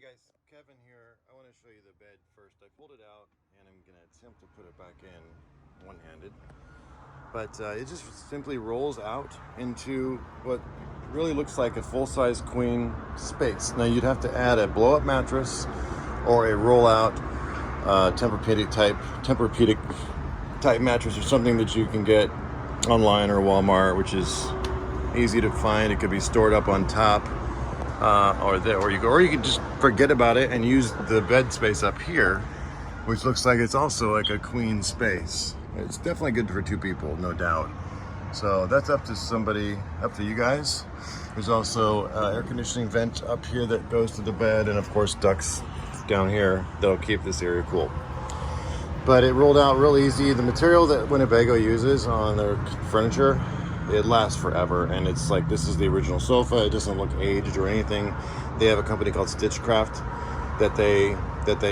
guys, Kevin here. I want to show you the bed first. I pulled it out and I'm going to attempt to put it back in one-handed. But it just simply rolls out into what really looks like a full-size queen space. Now you'd have to add a blow-up mattress or a roll-out Tempur-Pedic type mattress or something that you can get online or Walmart, which is easy to find. It could be stored up on top. Or you can just forget about it and use the bed space up here, which looks like it's also like a queen space. It's definitely good for two people, no doubt. So that's up to you guys. There's also air conditioning vent up here that goes to the bed, and of course ducts down here that'll keep this area cool. But it rolled out real easy. The material that Winnebago uses on their furniture, it lasts forever, and it's like, this is the original sofa. It doesn't look aged or anything. They have a company called Stitchcraft that they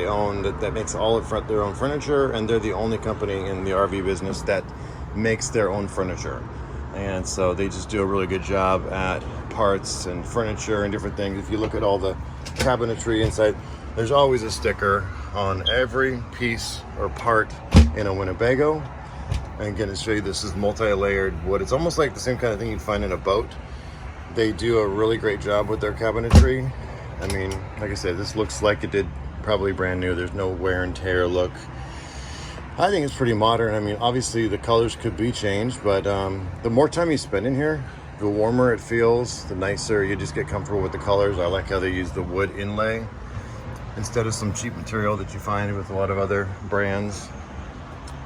own that makes all of their own furniture, and they're the only company in the RV business that makes their own furniture. And so they just do a really good job at parts and furniture and different things. If you look at all the cabinetry inside, there's always a sticker on every piece or part in a Winnebago. And again, to show you, this is multi-layered wood. It's almost like the same kind of thing you'd find in a boat. They do a really great job with their cabinetry. I mean, like I said, this looks like it did probably brand new. There's no wear and tear look. I think it's pretty modern. I mean, obviously the colors could be changed, but the more time you spend in here, the warmer it feels, the nicer you just get comfortable with the colors. I like how they use the wood inlay instead of some cheap material that you find with a lot of other brands.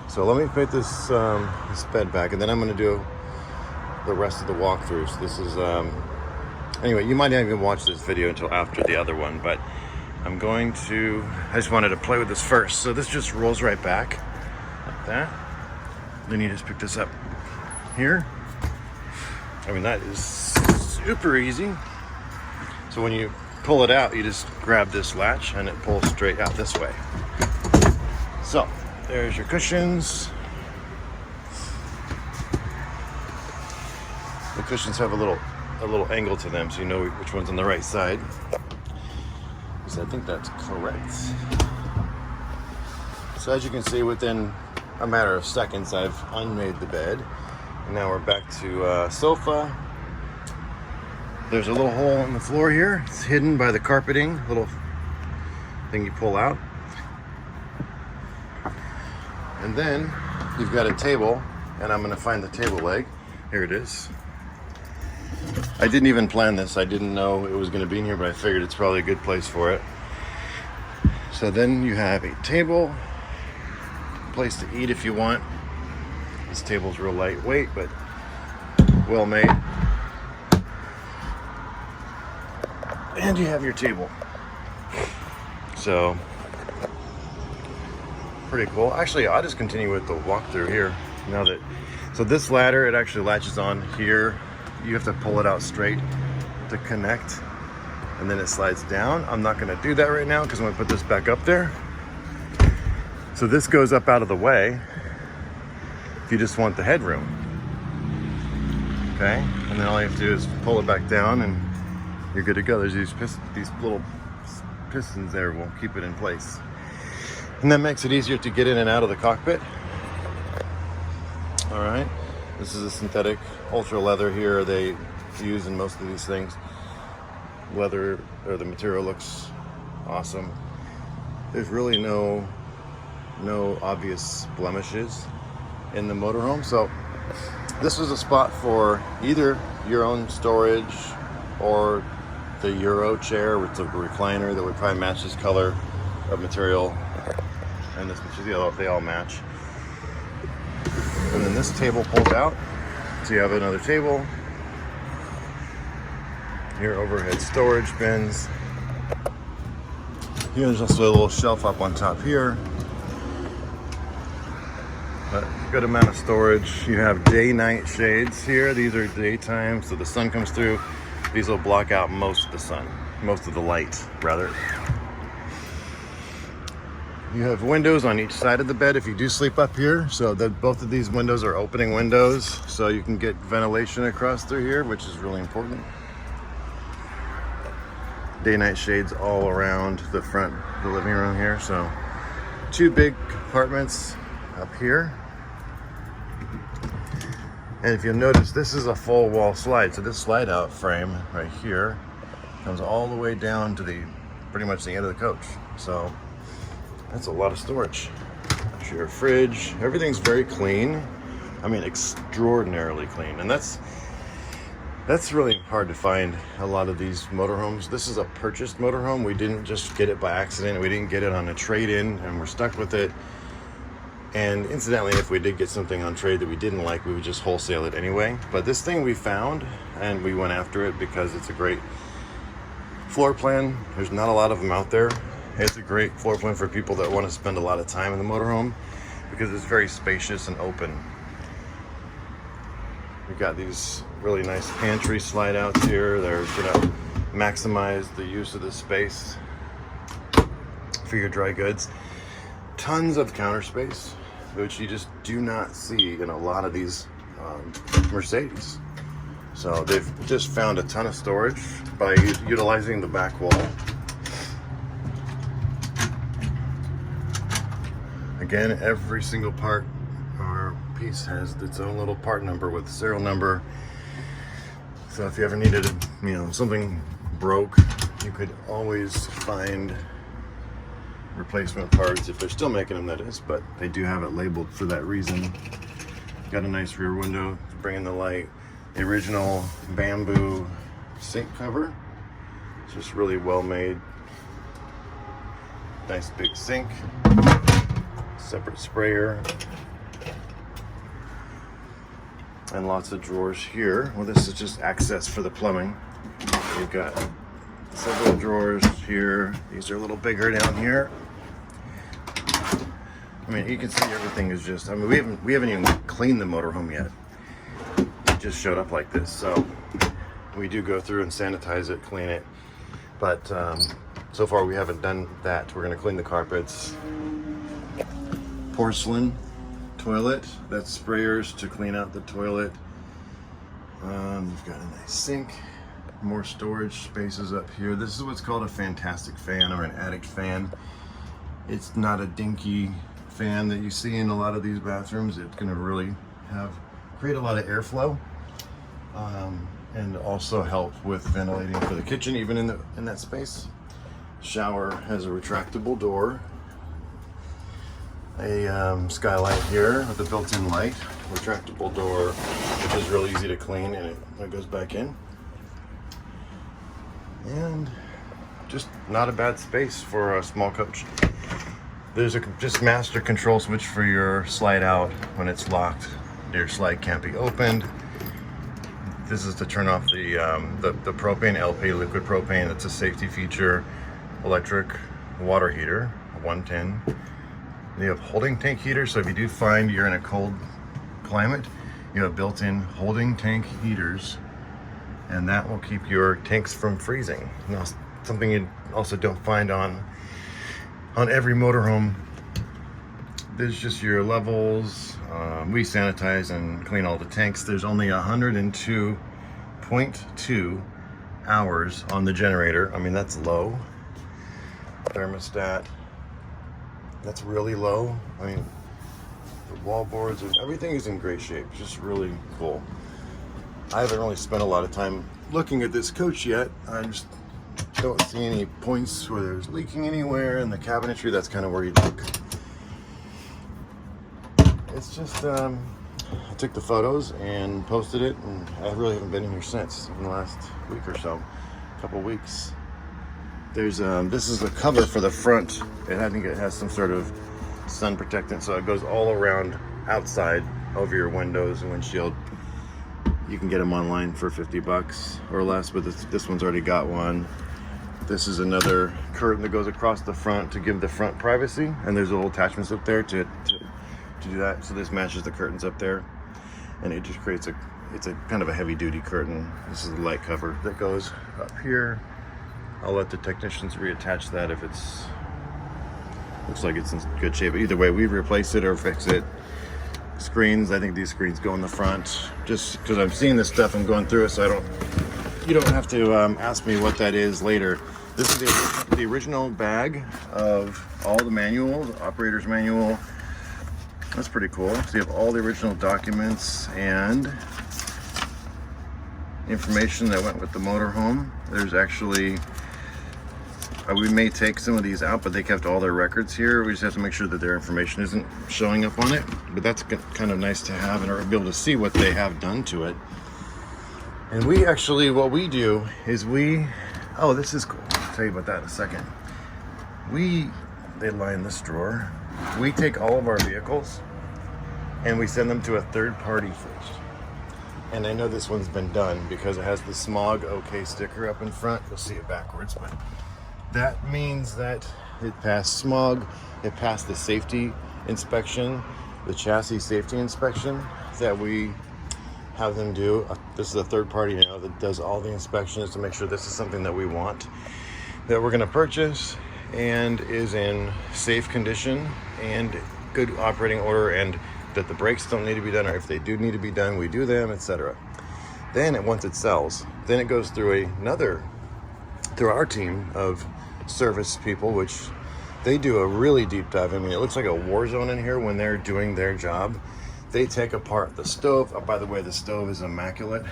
So let me put this bed back, and then I'm going to do the rest of the walkthrough. So this is, anyway, you might not even watch this video until after the other one, but I just wanted to play with this first. So this just rolls right back like that. Then you just pick this up here. I mean, that is super easy. So when you pull it out, you just grab this latch and it pulls straight out this way. So there's your cushions. The cushions have a little angle to them, so you know which one's on the right side. So I think that's correct. So as you can see, within a matter of seconds, I've unmade the bed. And now we're back to sofa. There's a little hole in the floor here. It's hidden by the carpeting, little thing you pull out. And then you've got a table, and I'm gonna find the table leg. Here it is. I didn't even plan this. I didn't know it was gonna be in here, but I figured it's probably a good place for it. So then you have a table, place to eat if you want. This table's real lightweight, but well made. And you have your table. So pretty cool. Actually, I'll just continue with the walkthrough here. So this ladder, it actually latches on here. You have to pull it out straight to connect, and then it slides down. I'm not gonna do that right now because I'm gonna put this back up there. So this goes up out of the way if you just want the headroom. Okay, and then all you have to do is pull it back down and you're good to go. There's these little pistons there will keep it in place. And that makes it easier to get in and out of the cockpit. All right, this is a synthetic ultra leather here they use in most of these things. Leather, or the material, looks awesome. There's really no obvious blemishes in the motorhome. So this was a spot for either your own storage or the Euro chair with the recliner that would probably match this color of material. And this material, they all match. And then this table pulls out, so you have another table. Here, overhead storage bins. Here, there's also a little shelf up on top here. But good amount of storage. You have day-night shades here. These are daytime, so the sun comes through. These will block out most of the sun, most of the light, rather. You have windows on each side of the bed if you do sleep up here, so that both of these windows are opening windows, so you can get ventilation across through here, which is really important. day-night shades all around the front, the living room here. So 2 big compartments up here. And if you'll notice, this is a full wall slide. So this slide out frame right here comes all the way down to pretty much the end of the coach. So that's a lot of storage. There's your fridge. Everything's very clean. I mean, extraordinarily clean. And that's really hard to find a lot of these motorhomes. This is a purchased motorhome. We didn't just get it by accident. We didn't get it on a trade-in and we're stuck with it. And incidentally, if we did get something on trade that we didn't like, we would just wholesale it anyway. But this thing we found and we went after it because it's a great floor plan. There's not a lot of them out there. It's a great floor plan for people that want to spend a lot of time in the motorhome because it's very spacious and open. We've got these really nice pantry slide outs here. They're gonna maximize the use of the space for your dry goods. Tons of counter space, which you just do not see in a lot of these Mercedes. So they've just found a ton of storage by utilizing the back wall. Again, every single part or piece has its own little part number with serial number. So if you ever needed, something broke, you could always find replacement parts if they're still making them, that is, but they do have it labeled for that reason. Got a nice rear window to bring in the light. The original bamboo sink cover. It's just really well made. Nice big sink. Separate sprayer. And lots of drawers here. Well, this is just access for the plumbing. We've got several drawers here. These are a little bigger down here. I mean, you can see everything is just, we haven't even cleaned the motorhome yet. It just showed up like this. So we do go through and sanitize it, clean it. But so far we haven't done that. We're gonna clean the carpets. Porcelain toilet, that's sprayers to clean out the toilet. You've got a nice sink. More storage spaces up here. This is what's called a fantastic fan or an addict fan. It's not a dinky fan that you see in a lot of these bathrooms. It's going to really create a lot of airflow and also help with ventilating for the kitchen, even in that space. Shower has a retractable door, a skylight here with a built-in light, retractable door, which is really easy to clean, and it goes back in. And just not a bad space for a small coach. There's a just master control switch for your slide out when it's locked. Your slide can't be opened. This is to turn off the propane, LP, liquid propane. It's a safety feature. Electric water heater, 110. You have holding tank heater, so if you do find you're in a cold climate, you have built-in holding tank heaters, and that will keep your tanks from freezing. Now, something you also don't find on every motorhome. There's just your levels. We sanitize and clean all the tanks. There's only 102.2 hours on the generator. I mean, that's low. Thermostat, that's really low. I mean, the wall boards, everything is in great shape. Just really cool. I haven't really spent a lot of time looking at this coach yet. I just don't see any points where there's leaking anywhere, and the cabinetry, that's kind of where you look. It's just, I took the photos and posted it, and I really haven't been in here since, in the last week or so, a couple weeks. There's, this is the cover for the front. I think it has some sort of sun protectant, so it goes all around outside over your windows and windshield. You can get them online for 50 bucks or less, but this one's already got one. This is another curtain that goes across the front to give the front privacy, and there's little attachments up there to do that. So this matches the curtains up there, and it just creates it's a kind of a heavy duty curtain. This is the light cover that goes up here. I'll let the technicians reattach that if looks like it's in good shape. But either way, we replace it or fix it. Screens, I think these screens go in the front, just because I'm seeing this stuff and going through it, so you don't have to ask me what that is later. This is the original bag of all the manuals, operator's manual. That's pretty cool. So you have all the original documents and information that went with the motorhome. There's actually, we may take some of these out, but they kept all their records here. We just have to make sure that their information isn't showing up on it. But that's kind of nice to have and be able to see what they have done to it. And we actually, what we do is oh, this is cool. I'll tell you about that in a second. They line this drawer. We take all of our vehicles and we send them to a third party first. And I know this one's been done because it has the smog OK sticker up in front. You'll see it backwards, but that means that it passed smog, it passed the safety inspection, the chassis safety inspection that we have them do. This is a third party now that does all the inspections to make sure this is something that we want, that we're going to purchase, and is in safe condition and good operating order, and that the brakes don't need to be done, or if they do need to be done, we do them, etc. Then once it sells, then it goes through our team of service people, which they do a really deep dive. I mean, it looks like a war zone in here when they're doing their job. They take apart the stove. Oh, by the way, the stove is immaculate.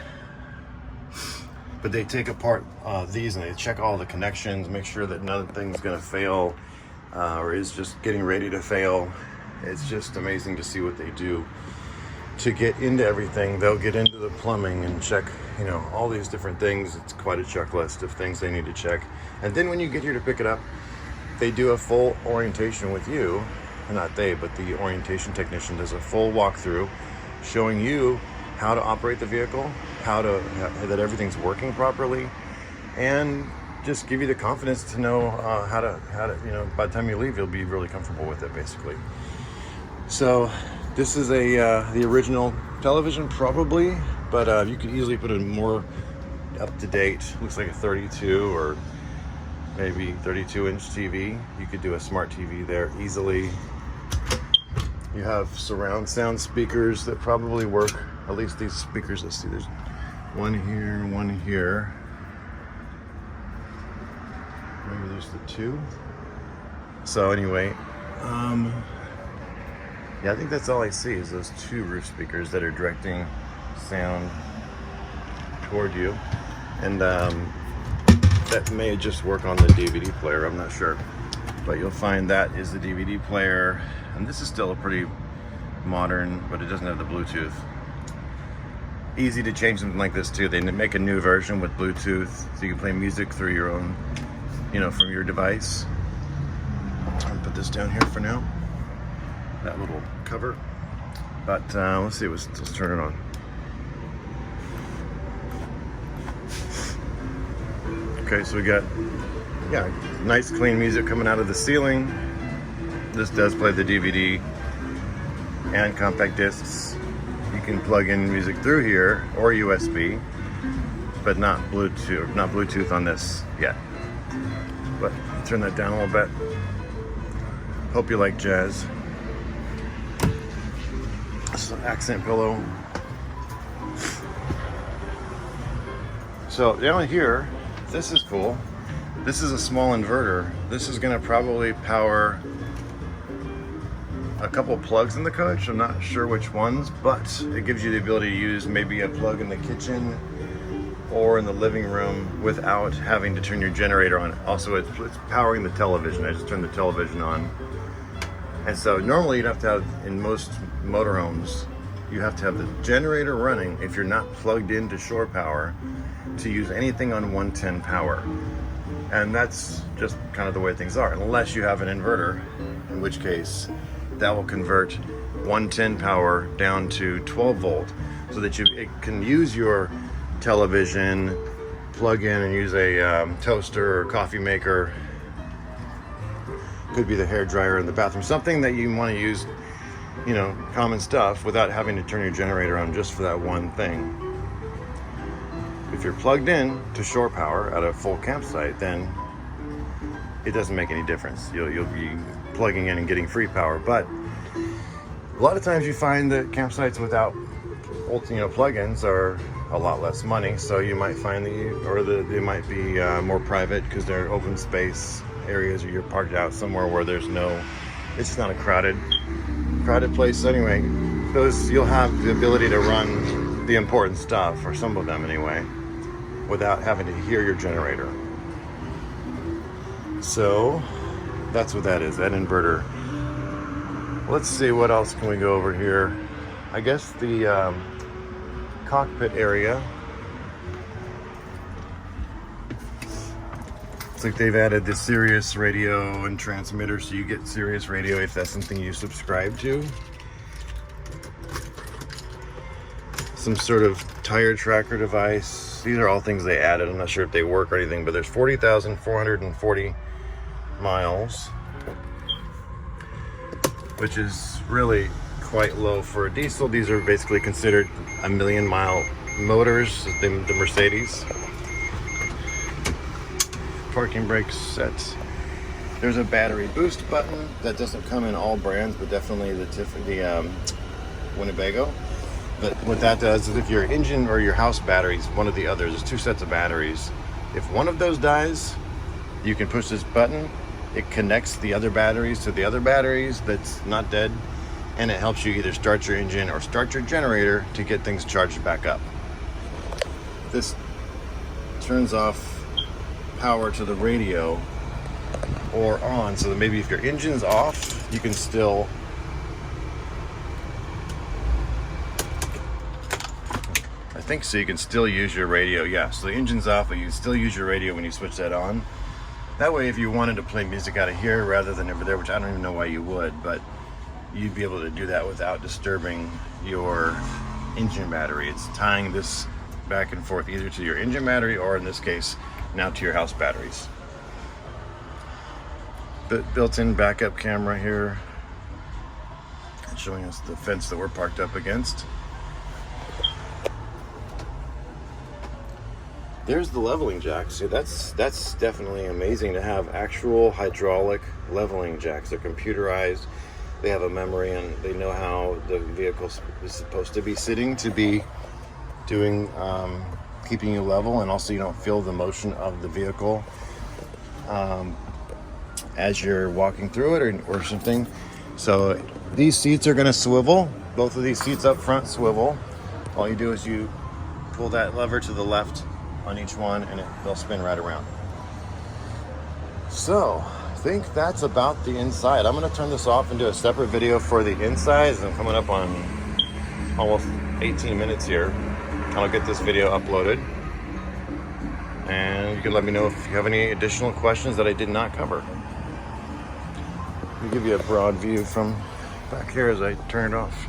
But they take apart these and they check all the connections, make sure that nothing's gonna fail or is just getting ready to fail. It's just amazing to see what they do to get into everything. They'll get into the plumbing and check, all these different things. It's quite a checklist of things they need to check. And then when you get here to pick it up, they do a full orientation with you. Not they, but the orientation technician does a full walkthrough showing you how to operate the vehicle, that everything's working properly, and just give you the confidence to know how to, by the time you leave, you'll be really comfortable with it, basically. So this is the original television, probably, but you could easily put a more up-to-date, looks like a 32 or maybe 32-inch TV. You could do a smart TV there easily. You have surround sound speakers that probably work. At least these speakers, let's see, there's one here, one here. Maybe there's the two. So anyway, yeah, I think that's all I see is those two roof speakers that are directing sound toward you. And that may just work on the DVD player, I'm not sure. But you'll find that is the DVD player. And this is still a pretty modern, but it doesn't have the Bluetooth. Easy to change something like this too. They make a new version with Bluetooth, so you can play music through your own, from your device. I'll put this down here for now. That little cover. But let's see, let's turn it on. Okay, so we got, nice clean music coming out of the ceiling. This does play the DVD and compact discs. You can plug in music through here or USB, but not Bluetooth on this yet. But turn that down a little bit. Hope you like jazz. This is an accent pillow. So down here, this is cool. This is a small inverter. This is gonna probably power a couple plugs in the coach. I'm not sure which ones, but it gives you the ability to use maybe a plug in the kitchen or in the living room without having to turn your generator on. Also, it's powering the television. I just turned the television on. And so normally you'd have to have, in most motorhomes, you have to have the generator running if you're not plugged into shore power to use anything on 110 power. And that's just kind of the way things are, unless you have an inverter, in which case that will convert 110 power down to 12 volt so that it can use your television, plug in and use a toaster or coffee maker. Could be the hair dryer in the bathroom, something that you want to use, common stuff without having to turn your generator on just for that one thing. If you're plugged in to shore power at a full campsite, then it doesn't make any difference. You'll be plugging in and getting free power. But a lot of times you find that campsites without plugins are a lot less money, so you might find that they might be more private because they're open space areas, or you're parked out somewhere where it's just not a crowded place. Anyway, those you'll have the ability to run the important stuff, or some of them anyway, without having to hear your generator. So that's what that is, that inverter. Let's see, what else can we go over here? I guess the cockpit area. It's like they've added the Sirius radio and transmitter, so you get Sirius radio if that's something you subscribe to. Some sort of tire tracker device. These are all things they added. I'm not sure if they work or anything, but there's 40,440 miles, which is really quite low for a diesel. These are basically considered 1,000,000-mile motors, the Mercedes. Parking brake sets. There's a battery boost button that doesn't come in all brands, but definitely the Winnebago. But what that does is if your engine or your house batteries, one of the others, there's 2 sets of batteries. If one of those dies, you can push this button. It connects the other batteries to the other batteries that's not dead, and it helps you either start your engine or start your generator to get things charged back up. This turns off power to the radio or on, so that maybe if your engine's off, you can still you can still use your radio. Yeah, so the engine's off, but you still use your radio when you switch that on. That way, if you wanted to play music out of here rather than over there, which I don't even know why you would, but you'd be able to do that without disturbing your engine battery. It's tying this back and forth either to your engine battery, or in this case, now to your house batteries. The built-in backup camera here, showing us the fence that we're parked up against. There's the leveling jack. See, that's definitely amazing to have actual hydraulic leveling jacks. They're computerized. They have a memory, and they know how the vehicle is supposed to be sitting to be doing, keeping you level, and also you don't feel the motion of the vehicle as you're walking through it or something. So these seats are going to swivel. Both of these seats up front swivel. All you do is you pull that lever to the left on each one, and they'll spin right around. So I think that's about the inside. I'm going to turn this off and do a separate video for the inside. I'm coming up on almost 18 minutes here. I'll get this video uploaded, and you can let me know if you have any additional questions that I did not cover. Let me give you a broad view from back here as I turn it off.